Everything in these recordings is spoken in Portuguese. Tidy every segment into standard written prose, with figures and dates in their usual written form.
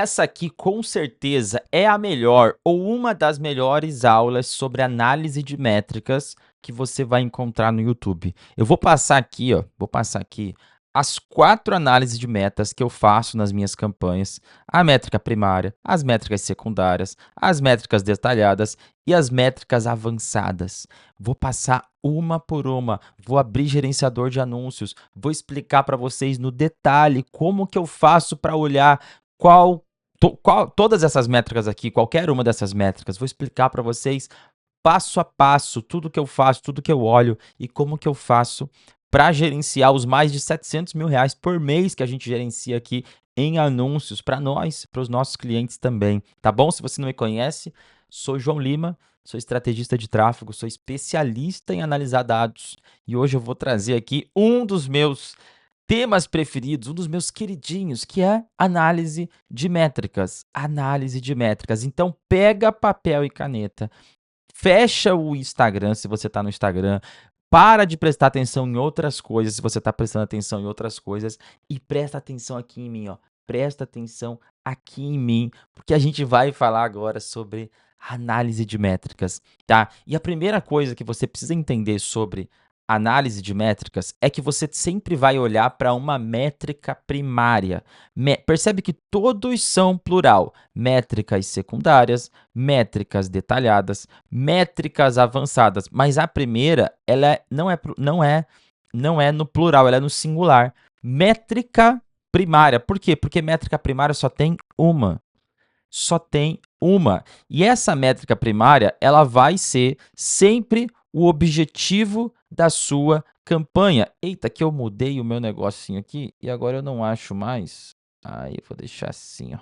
Essa aqui, com certeza, é a melhor ou uma das melhores aulas sobre análise de métricas que você vai encontrar no YouTube. Eu vou passar aqui, ó, as 4 análises de metas que eu faço nas minhas campanhas: a métrica primária, as métricas secundárias, as métricas detalhadas e as métricas avançadas. Vou passar uma por uma, vou abrir gerenciador de anúncios, vou explicar para vocês no detalhe como que eu faço para olhar todas essas métricas aqui, qualquer uma dessas métricas, vou explicar para vocês passo a passo tudo que eu faço, tudo que eu olho e como que eu faço para gerenciar os mais de R$ 700.000 por mês que a gente gerencia aqui em anúncios para nós, para os nossos clientes também, tá bom? Se você não me conhece, sou João Lima, sou estrategista de tráfego, sou especialista em analisar dados e hoje eu vou trazer aqui um dos meus temas preferidos, um dos meus queridinhos, que é análise de métricas. Análise de métricas. Então, pega papel e caneta, fecha o Instagram, se você está no Instagram, para de prestar atenção em outras coisas, se você está prestando atenção em outras coisas, e presta atenção aqui em mim, ó. Presta atenção aqui em mim, porque a gente vai falar agora sobre análise de métricas, tá? E a primeira coisa que você precisa entender sobre análise de métricas é que você sempre vai olhar para uma métrica primária. Percebe que todos são plural: métricas secundárias, métricas detalhadas, métricas avançadas, mas a primeira, não é no plural, ela é no singular. Métrica primária. Por quê? Porque métrica primária só tem uma. Só tem uma. E essa métrica primária, ela vai ser sempre o objetivo da sua campanha. Eita, que eu mudei o meu negocinho aqui e agora eu não acho mais. Aí eu vou deixar assim, ó.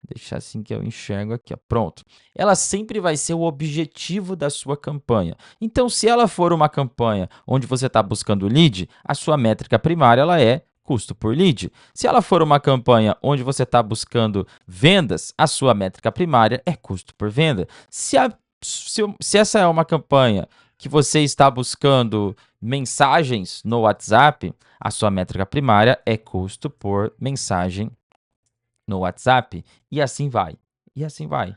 Deixar assim que eu enxergo aqui, ó. Pronto. Ela sempre vai ser o objetivo da sua campanha. Então, se ela for uma campanha onde você está buscando lead, a sua métrica primária ela é custo por lead. Se ela for uma campanha onde você está buscando vendas, a sua métrica primária é custo por venda. Se essa é uma campanha que você está buscando mensagens no WhatsApp, a sua métrica primária é custo por mensagem no WhatsApp, e assim vai. E assim vai.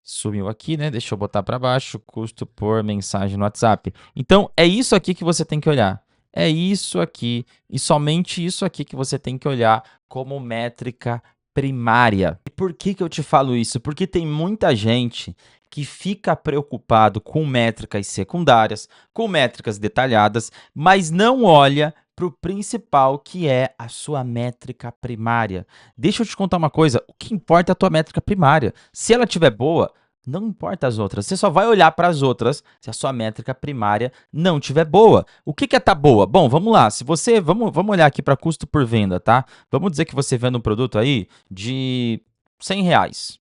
Sumiu aqui, né? Deixa eu botar para baixo, custo por mensagem no WhatsApp. Então, é isso aqui que você tem que olhar. É isso aqui, e somente isso aqui que você tem que olhar como métrica primária. E por que que eu te falo isso? Porque tem muita gente que fica preocupado com métricas secundárias, com métricas detalhadas, mas não olha para o principal, que é a sua métrica primária. Deixa eu te contar uma coisa, o que importa é a tua métrica primária. Se ela estiver boa, não importa as outras. Você só vai olhar para as outras se a sua métrica primária não estiver boa. O que é tá boa? Bom, vamos lá. Se você, vamos olhar aqui para custo por venda, tá? Vamos dizer que você vende um produto aí de R$ 100,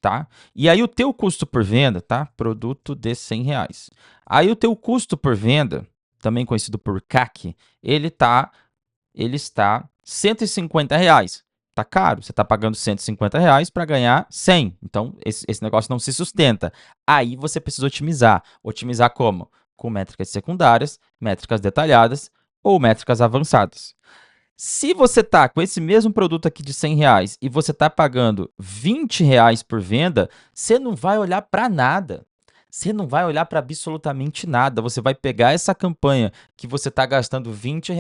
tá? E aí o teu custo por venda, tá? Produto de R$ 100. Aí o teu custo por venda, também conhecido por CAC, ele está R$ 150. Tá caro, você está pagando R$ 150 para ganhar 100. Então, esse negócio não se sustenta. Aí você precisa otimizar. Otimizar como? Com métricas secundárias, métricas detalhadas ou métricas avançadas. Se você está com esse mesmo produto aqui de R$ 100 e você está pagando R$ 20 por venda, você não vai olhar para nada. Você não vai olhar para absolutamente nada. Você vai pegar essa campanha que você está gastando R$ 20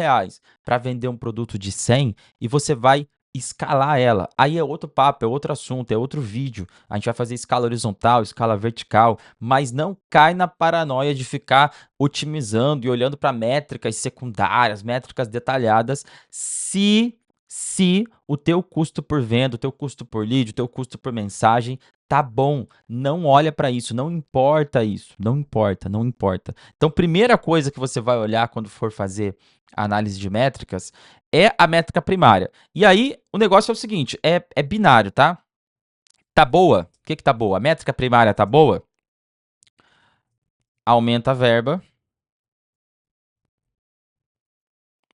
para vender um produto de 100 e você vai escalar ela. Aí é outro papo, é outro assunto, é outro vídeo. A gente vai fazer escala horizontal, escala vertical, mas não cai na paranoia de ficar otimizando e olhando para métricas secundárias, métricas detalhadas, se o teu custo por venda, o teu custo por lead, o teu custo por mensagem tá bom. Não olha para isso, não importa isso, não importa, não importa. Então, primeira coisa que você vai olhar quando for fazer análise de métricas é a métrica primária. E aí, o negócio é o seguinte, é binário, tá? Tá boa? O que tá boa? A métrica primária tá boa? Aumenta a verba.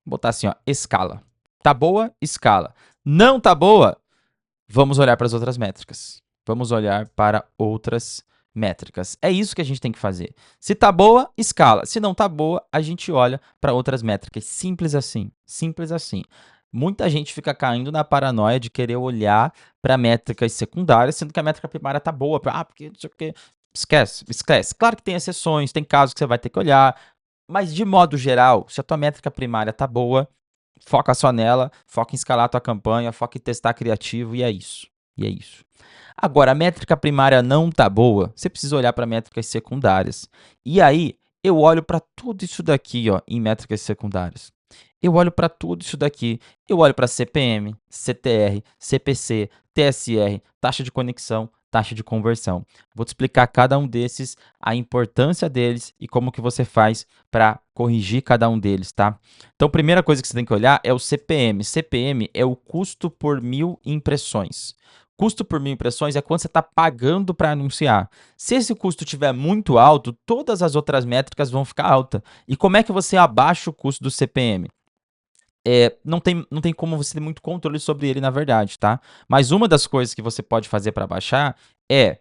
Vou botar assim, ó, escala. Tá boa? Escala. Não tá boa? Vamos olhar para as outras métricas. Vamos olhar para outras métricas. É isso que a gente tem que fazer. Se tá boa, escala. Se não tá boa, a gente olha para outras métricas. Simples assim. Simples assim. Muita gente fica caindo na paranoia de querer olhar para métricas secundárias, sendo que a métrica primária tá boa, porque não sei o quê. Esquece, esquece. Claro que tem exceções, tem casos que você vai ter que olhar, mas de modo geral, se a tua métrica primária tá boa, foca só nela, foca em escalar a tua campanha, foca em testar criativo e é isso. E é isso. Agora, a métrica primária não tá boa, você precisa olhar para métricas secundárias. E aí, eu olho para tudo isso daqui, ó, em métricas secundárias. Eu olho para tudo isso daqui. Eu olho para CPM, CTR, CPC, TSR, taxa de conexão, taxa de conversão. Vou te explicar cada um desses, a importância deles e como que você faz para corrigir cada um deles, tá? Então, a primeira coisa que você tem que olhar é o CPM. CPM é o custo por 1000 impressões. Custo por 1000 impressões é quanto você está pagando para anunciar. Se esse custo estiver muito alto, todas as outras métricas vão ficar altas. E como é que você abaixa o custo do CPM? Não tem como você ter muito controle sobre ele, na verdade, tá? Mas uma das coisas que você pode fazer para baixar é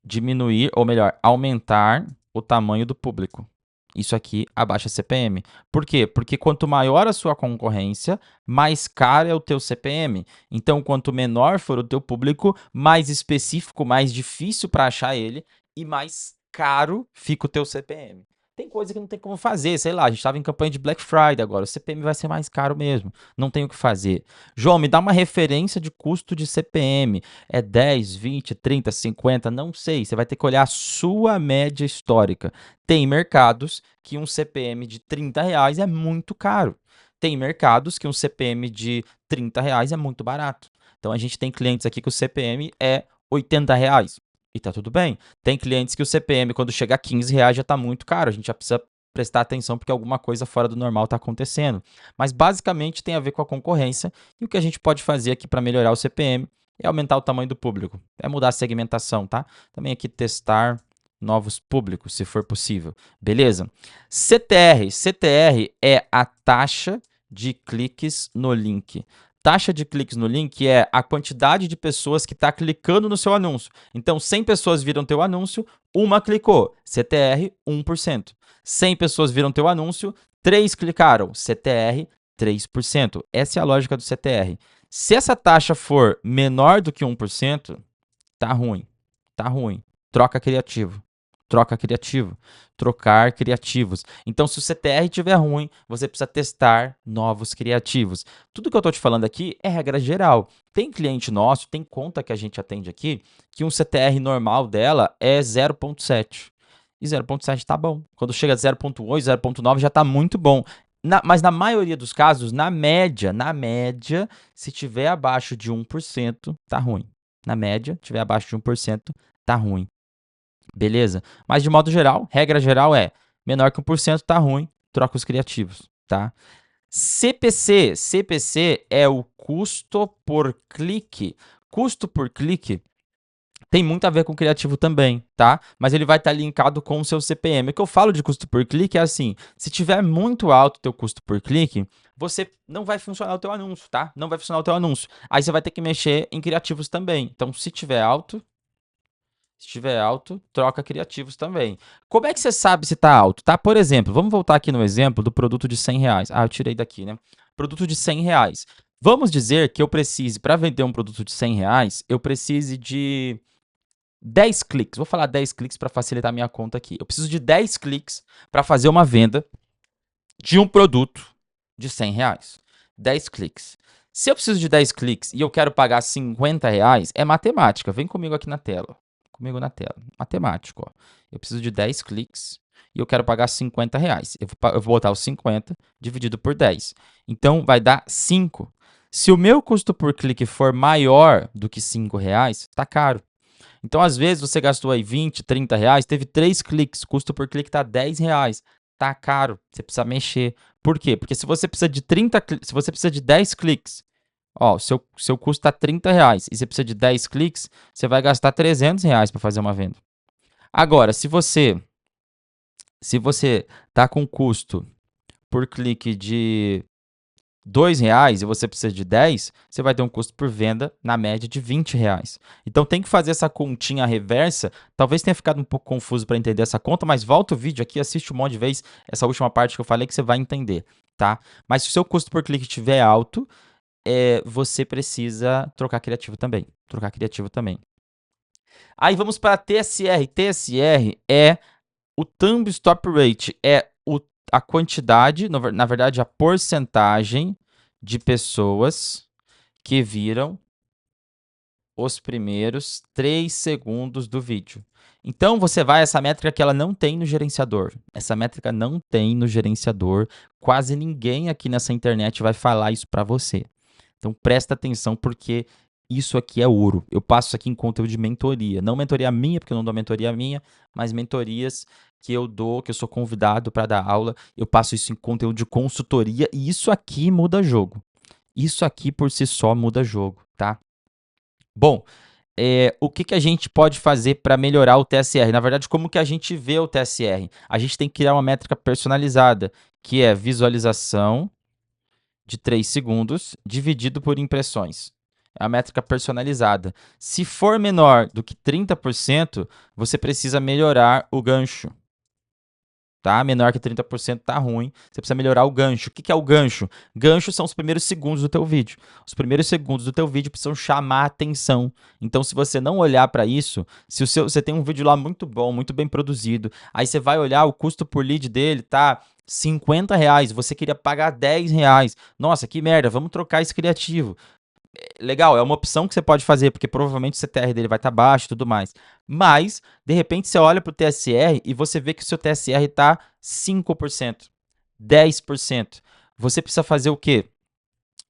diminuir, ou melhor, aumentar o tamanho do público. Isso aqui abaixa CPM. Por quê? Porque quanto maior a sua concorrência, mais caro é o teu CPM. Então, quanto menor for o teu público, mais específico, mais difícil para achar ele e mais caro fica o teu CPM. Tem coisa que não tem como fazer, sei lá, a gente estava em campanha de Black Friday agora, o CPM vai ser mais caro mesmo, não tem o que fazer. João, me dá uma referência de custo de CPM, é 10, 20, 30, 50, não sei, você vai ter que olhar a sua média histórica. Tem mercados que um CPM de R$ 30 é muito caro. Tem mercados que um CPM de R$ 30 é muito barato. Então a gente tem clientes aqui que o CPM é R$ 80. E tá tudo bem. Tem clientes que o CPM, quando chega a R$ 15, já tá muito caro. A gente já precisa prestar atenção porque alguma coisa fora do normal está acontecendo. Mas basicamente tem a ver com a concorrência. E o que a gente pode fazer aqui para melhorar o CPM é aumentar o tamanho do público. É mudar a segmentação, tá? Também aqui testar novos públicos, se for possível. Beleza? CTR. CTR é a taxa de cliques no link. Taxa de cliques no link é a quantidade de pessoas que está clicando no seu anúncio. Então, 100 pessoas viram teu anúncio, uma clicou. CTR, 1%. 100 pessoas viram teu anúncio, 3 clicaram. CTR, 3%. Essa é a lógica do CTR. Se essa taxa for menor do que 1%, tá ruim. Tá ruim. Troca criativo. Troca criativo. Trocar criativos. Então, se o CTR estiver ruim, você precisa testar novos criativos. Tudo que eu estou te falando aqui é regra geral. Tem cliente nosso, tem conta que a gente atende aqui, que um CTR normal dela é 0,7. E 0,7 tá bom. Quando chega a 0,8, 0,9 já tá muito bom. Mas na maioria dos casos, na média, se tiver abaixo de 1%, tá ruim. Na média, tiver abaixo de 1%, tá ruim. Beleza? Mas de modo geral, regra geral é menor que 1% tá ruim, troca os criativos, tá? CPC é o custo por clique. Custo por clique tem muito a ver com criativo também, tá? Mas ele vai estar linkado com o seu CPM. O que eu falo de custo por clique é assim, se tiver muito alto o teu custo por clique, você não vai funcionar o teu anúncio, tá? Não vai funcionar o teu anúncio. Aí você vai ter que mexer em criativos também. Então, se tiver alto, troca criativos também. Como é que você sabe se está alto, tá? Por exemplo, vamos voltar aqui no exemplo do produto de R$ 100. Ah, eu tirei daqui, né? Produto de R$ 100. Vamos dizer que eu precise, para vender um produto de R$ 100, eu precise de 10 cliques. Vou falar 10 cliques para facilitar a minha conta aqui. Eu preciso de 10 cliques para fazer uma venda de um produto de R$ 100. 10 cliques. Se eu preciso de 10 cliques e eu quero pagar R$ 50, é matemática. Vem comigo aqui na tela. Matemático, ó. Eu preciso de 10 cliques e eu quero pagar R$ 50. Eu vou botar os 50 dividido por 10. Então, vai dar 5. Se o meu custo por clique for maior do que R$ 5, tá caro. Então, às vezes, você gastou aí 20, R$ 30, teve 3 cliques, custo por clique tá R$ 10. Tá caro, você precisa mexer. Por quê? Porque se você precisa de 30, se você precisa de 10 cliques, ó, seu custo tá R$ 30 e você precisa de 10 cliques, você vai gastar R$ 300 para fazer uma venda. Agora, se você tá com custo por clique de R$ 2 e você precisa de 10, você vai ter um custo por venda na média de R$ 20. Então tem que fazer essa continha reversa. Talvez tenha ficado um pouco confuso para entender essa conta, mas volta o vídeo aqui, assiste um monte de vezes essa última parte que eu falei que você vai entender, tá? Mas se o seu custo por clique estiver alto, você precisa trocar criativo também. Aí vamos para TSR. TSR é o Thumb Stop Rate, a quantidade, na verdade, a porcentagem de pessoas que viram os primeiros 3 segundos do vídeo. Então, essa métrica que ela não tem no gerenciador. Essa métrica não tem no gerenciador. Quase ninguém aqui nessa internet vai falar isso para você. Então, presta atenção, porque isso aqui é ouro. Eu passo isso aqui em conteúdo de mentoria. Não mentoria minha, porque eu não dou mentoria minha, mas mentorias que eu dou, que eu sou convidado para dar aula. Eu passo isso em conteúdo de consultoria e isso aqui muda jogo. Isso aqui por si só muda jogo, tá? Bom, o que a gente pode fazer para melhorar o TSR? Na verdade, como que a gente vê o TSR? A gente tem que criar uma métrica personalizada, que é visualização de 3 segundos dividido por impressões. É a métrica personalizada. Se for menor do que 30%, você precisa melhorar o gancho. Tá? Menor que 30% tá ruim. Você precisa melhorar o gancho. O que é o gancho? Gancho são os primeiros segundos do teu vídeo. Os primeiros segundos do teu vídeo precisam chamar a atenção. Então, se você não olhar para isso, se você tem um vídeo lá muito bom, muito bem produzido, aí você vai olhar o custo por lead dele, tá? R$ 50, você queria pagar R$ 10. Nossa, que merda, vamos trocar esse criativo. Legal, é uma opção que você pode fazer, porque provavelmente o CTR dele vai estar baixo e tudo mais. Mas, de repente, você olha para o TSR e você vê que o seu TSR está 5%, 10%. Você precisa fazer o quê?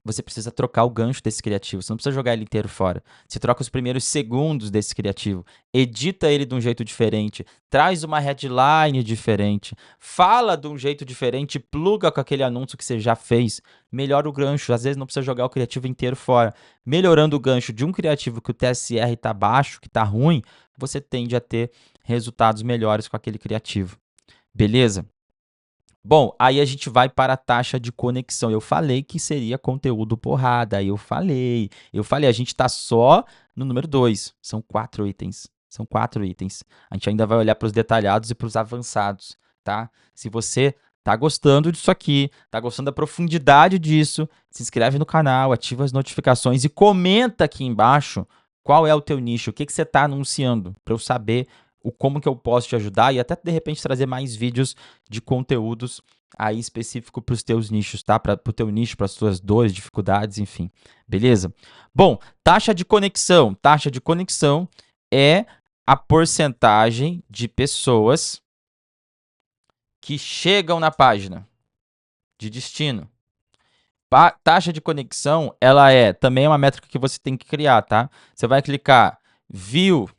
Você precisa trocar o gancho desse criativo. Você não precisa jogar ele inteiro fora. Você troca os primeiros segundos desse criativo. Edita ele de um jeito diferente. Traz uma headline diferente. Fala de um jeito diferente. Pluga com aquele anúncio que você já fez. Melhora o gancho. Às vezes não precisa jogar o criativo inteiro fora. Melhorando o gancho de um criativo que o TSR está baixo, que está ruim, você tende a ter resultados melhores com aquele criativo. Beleza? Bom, aí a gente vai para a taxa de conexão. Eu falei que seria conteúdo porrada. Eu falei, a gente está só no número 2. São 4 itens. A gente ainda vai olhar para os detalhados e para os avançados, tá? Se você tá gostando disso aqui, tá gostando da profundidade disso, se inscreve no canal, ativa as notificações e comenta aqui embaixo qual é o teu nicho, o que você está anunciando, para eu saber como que eu posso te ajudar e até de repente trazer mais vídeos de conteúdos aí específico para os teus nichos, tá? Para o teu nicho, para as tuas dores, dificuldades, enfim. Beleza? Bom, taxa de conexão. Taxa de conexão é a porcentagem de pessoas que chegam na página de destino. Taxa de conexão, ela também é uma métrica que você tem que criar, tá? Você vai clicar View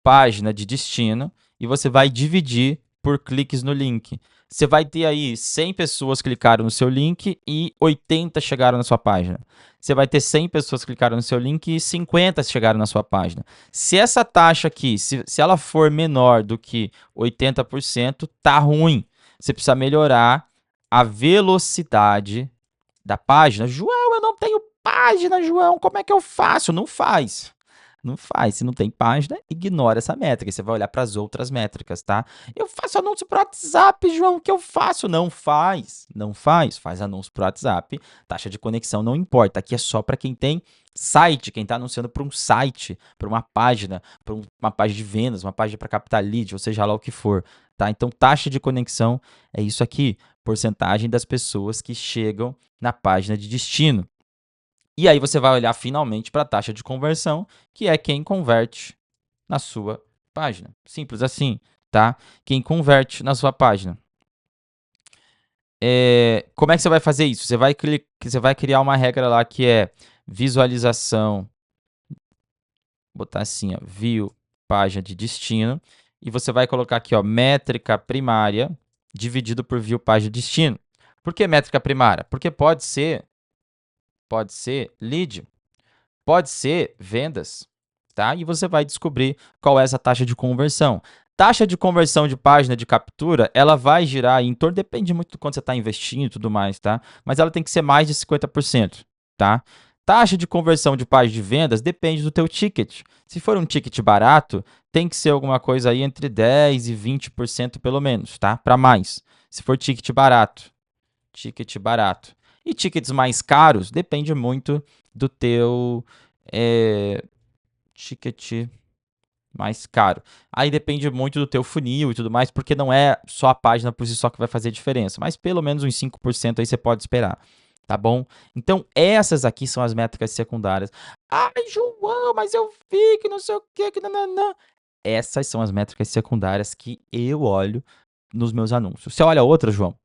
página de destino e você vai dividir por cliques no link. Você vai ter aí 100 pessoas clicaram no seu link e 80 chegaram na sua página. Você vai ter 100 pessoas que clicaram no seu link e 50 chegaram na sua página. Se essa taxa aqui, se ela for menor do que 80%, tá ruim. Você precisa melhorar a velocidade da página. João, eu não tenho página, João, como é que eu faço? Não faz. Não faz. Se não tem página, ignora essa métrica. Você vai olhar para as outras métricas, tá? Eu faço anúncio para WhatsApp, João. O que eu faço? Não faz. Não faz. Faz anúncio para WhatsApp. Taxa de conexão não importa. Aqui é só para quem tem site, quem está anunciando para um site, para uma página de vendas, uma página para captar lead, ou seja lá o que for. Tá? Então, taxa de conexão é isso aqui. Porcentagem das pessoas que chegam na página de destino. E aí você vai olhar finalmente para a taxa de conversão, que é quem converte na sua página. Simples assim, tá? Quem converte na sua página. Como é que você vai fazer isso? Você vai criar uma regra lá que é visualização, botar assim, ó, view página de destino, e você vai colocar aqui, ó, métrica primária dividido por view página de destino. Por que métrica primária? Porque pode ser lead, pode ser vendas, tá? E você vai descobrir qual é essa taxa de conversão. Taxa de conversão de página de captura, ela vai girar em torno, depende muito do quanto você está investindo e tudo mais, tá? Mas ela tem que ser mais de 50%, tá? Taxa de conversão de página de vendas depende do teu ticket. Se for um ticket barato, tem que ser alguma coisa aí entre 10 e 20% pelo menos, tá? Para mais. Se for ticket barato. Ticket barato. E tickets mais caros, depende muito do teu ticket mais caro. Aí depende muito do teu funil e tudo mais, porque não é só a página por si só que vai fazer diferença, mas pelo menos uns 5% aí você pode esperar, tá bom? Então essas aqui são as métricas secundárias. Ai, João, mas eu vi que não sei o que nananã. Essas são as métricas secundárias que eu olho nos meus anúncios. Você olha outra, João?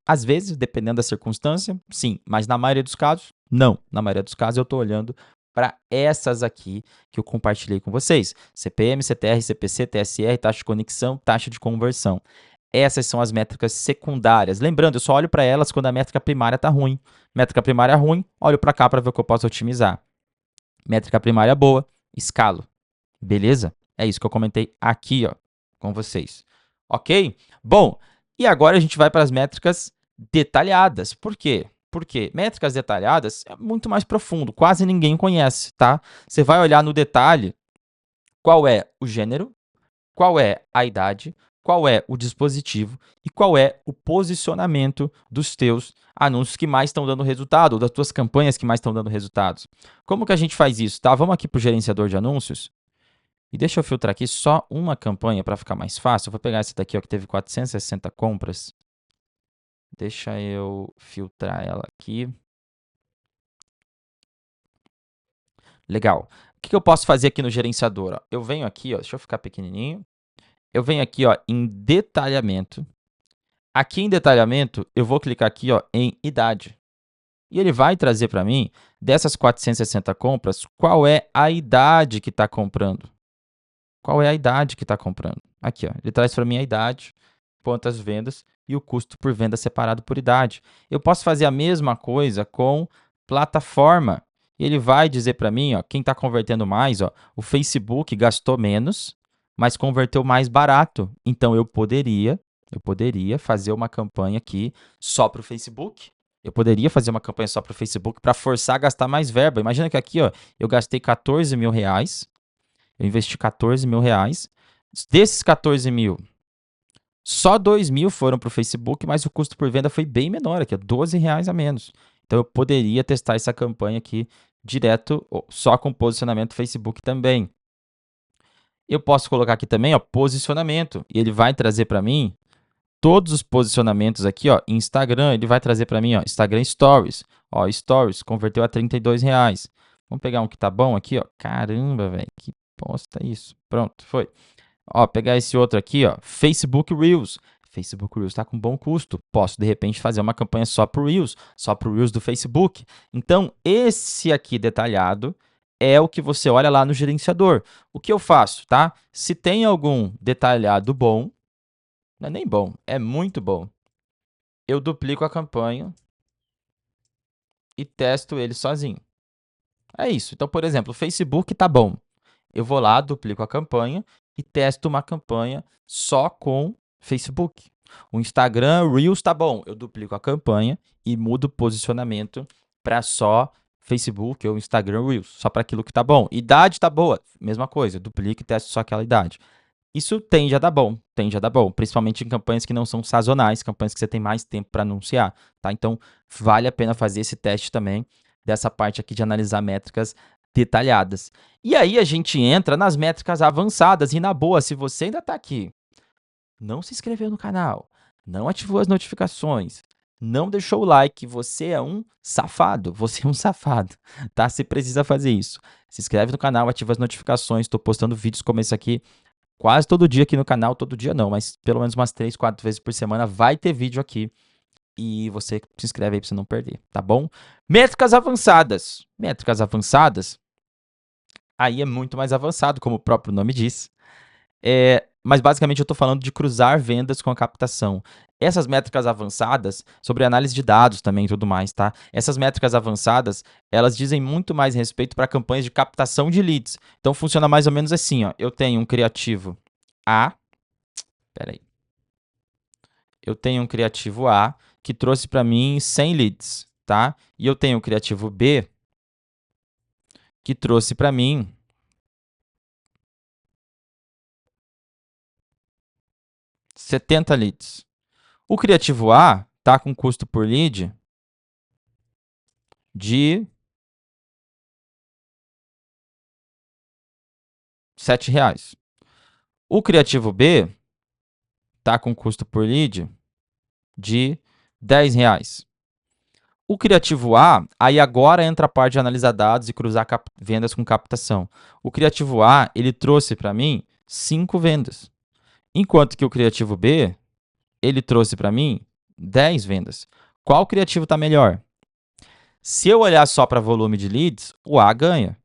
Às vezes, dependendo da circunstância, sim, mas na maioria dos casos, não. Na maioria dos casos, eu estou olhando para essas aqui que eu compartilhei com vocês: CPM, CTR, CPC, TSR, taxa de conexão, taxa de conversão. Essas são as métricas secundárias. Lembrando, eu só olho para elas quando a métrica primária está ruim. Métrica primária ruim, olho para cá para ver o que eu posso otimizar. Métrica primária boa, escalo. Beleza? É isso que eu comentei aqui, ó, com vocês. Ok? Bom, e agora a gente vai para as métricas detalhadas. Por quê? Porque métricas detalhadas é muito mais profundo, quase ninguém conhece, tá? Você vai olhar no detalhe qual é o gênero, qual é a idade, qual é o dispositivo e qual é o posicionamento dos teus anúncios que mais estão dando resultado, ou das tuas campanhas que mais estão dando resultados. Como que a gente faz isso, tá? Vamos aqui para o gerenciador de anúncios. E deixa eu filtrar aqui só uma campanha para ficar mais fácil. Eu vou pegar essa daqui, ó, que teve 460 compras. Deixa eu filtrar ela aqui. Legal. O que eu posso fazer aqui no gerenciador? Ó? Eu venho aqui, ó, deixa eu ficar pequenininho. Eu venho aqui, ó, em detalhamento. Aqui em detalhamento, eu vou clicar aqui, ó, em idade. E ele vai trazer para mim, dessas 460 compras, qual é a idade que está comprando. Qual é a idade que está comprando? Aqui, ó, ele traz para mim a idade, quantas vendas e o custo por venda separado por idade. Eu posso fazer a mesma coisa com plataforma. Ele vai dizer para mim, ó, quem está convertendo mais, ó, o Facebook gastou menos, mas converteu mais barato. Então eu poderia fazer uma campanha aqui só para o Facebook. Eu poderia fazer uma campanha só para o Facebook para forçar a gastar mais verba. Imagina que aqui, ó, eu gastei 14 mil reais. Eu investi 14 mil reais. Desses 14 mil, só 2 mil foram para o Facebook, mas o custo por venda foi bem menor, aqui, 12 reais a menos. Então eu poderia testar essa campanha aqui direto, só com posicionamento Facebook também. Eu posso colocar aqui também, ó, posicionamento, e ele vai trazer para mim todos os posicionamentos aqui, ó, Instagram, ele vai trazer para mim, ó, Instagram Stories. Ó, Stories converteu a 32 reais. Vamos pegar um que tá bom aqui, ó. Caramba, velho, que bosta isso. Pronto, foi. Ó, pegar esse outro aqui, ó, Facebook Reels. Facebook Reels está com bom custo. Posso, de repente, fazer uma campanha só para o Reels do Facebook. Então, esse aqui detalhado é o que você olha lá no gerenciador. O que eu faço, tá? Se tem algum detalhado bom, não é nem bom, é muito bom, eu duplico a campanha e testo ele sozinho. É isso. Então, por exemplo, o Facebook tá bom. Eu vou lá, duplico a campanha e testo uma campanha só com Facebook. O Instagram Reels tá bom. Eu duplico a campanha e mudo o posicionamento para só Facebook ou Instagram Reels, só para aquilo que tá bom. Idade tá boa, mesma coisa, duplico e testo só aquela idade. Isso tende a dar bom, principalmente em campanhas que não são sazonais, campanhas que você tem mais tempo para anunciar, tá? Então, vale a pena fazer esse teste também dessa parte aqui de analisar métricas detalhadas. E aí a gente entra nas métricas avançadas e na boa, se você ainda está aqui, não se inscreveu no canal, não ativou as notificações, não deixou o like, você é um safado, tá? Você precisa fazer isso. Se inscreve no canal, ativa as notificações, estou postando vídeos como esse aqui quase todo dia aqui no canal, todo dia não, mas pelo menos umas 3, 4 vezes por semana vai ter vídeo aqui. E você se inscreve aí para você não perder, tá bom? Métricas avançadas. Métricas avançadas, aí é muito mais avançado, como o próprio nome diz. Mas basicamente eu estou falando de cruzar vendas com a captação. Essas métricas avançadas, sobre análise de dados também e tudo mais, tá? Essas métricas avançadas, elas dizem muito mais respeito para campanhas de captação de leads. Então funciona mais ou menos assim, ó. Eu tenho um criativo A, Espera aí. Eu tenho um criativo A que trouxe para mim 100 leads, tá? E eu tenho o criativo B que trouxe para mim 70 leads. O criativo A está com custo por lead de R$7. O criativo B está com custo por lead de R$10. O criativo A, aí agora entra a parte de analisar dados e cruzar vendas com captação. O criativo A, ele trouxe para mim 5 vendas. Enquanto que o criativo B, ele trouxe para mim 10 vendas. Qual criativo está melhor? Se eu olhar só para volume de leads, o A ganha.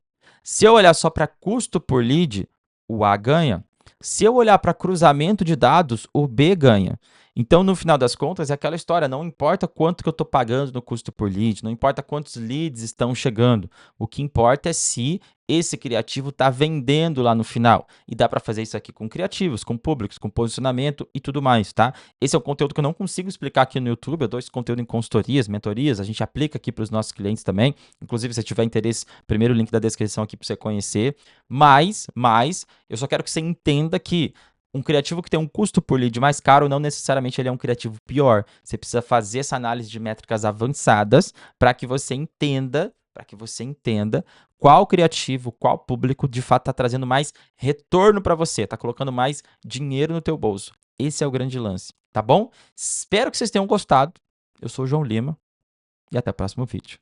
Se eu olhar só para custo por lead, o A ganha. Se eu olhar para cruzamento de dados, o B ganha. Então, no final das contas, é aquela história, não importa quanto que eu estou pagando no custo por lead, não importa quantos leads estão chegando, o que importa é se esse criativo está vendendo lá no final. E dá para fazer isso aqui com criativos, com públicos, com posicionamento e tudo mais, tá? Esse é um conteúdo que eu não consigo explicar aqui no YouTube, eu dou esse conteúdo em consultorias, mentorias, a gente aplica aqui para os nossos clientes também. Inclusive, se tiver interesse, primeiro link da descrição aqui para você conhecer. Mas, eu só quero que você entenda que um criativo que tem um custo por lead mais caro, não necessariamente ele é um criativo pior. Você precisa fazer essa análise de métricas avançadas para que você entenda qual criativo, qual público de fato está trazendo mais retorno para você, está colocando mais dinheiro no teu bolso. Esse é o grande lance, tá bom? Espero que vocês tenham gostado. Eu sou o João Lima e até o próximo vídeo.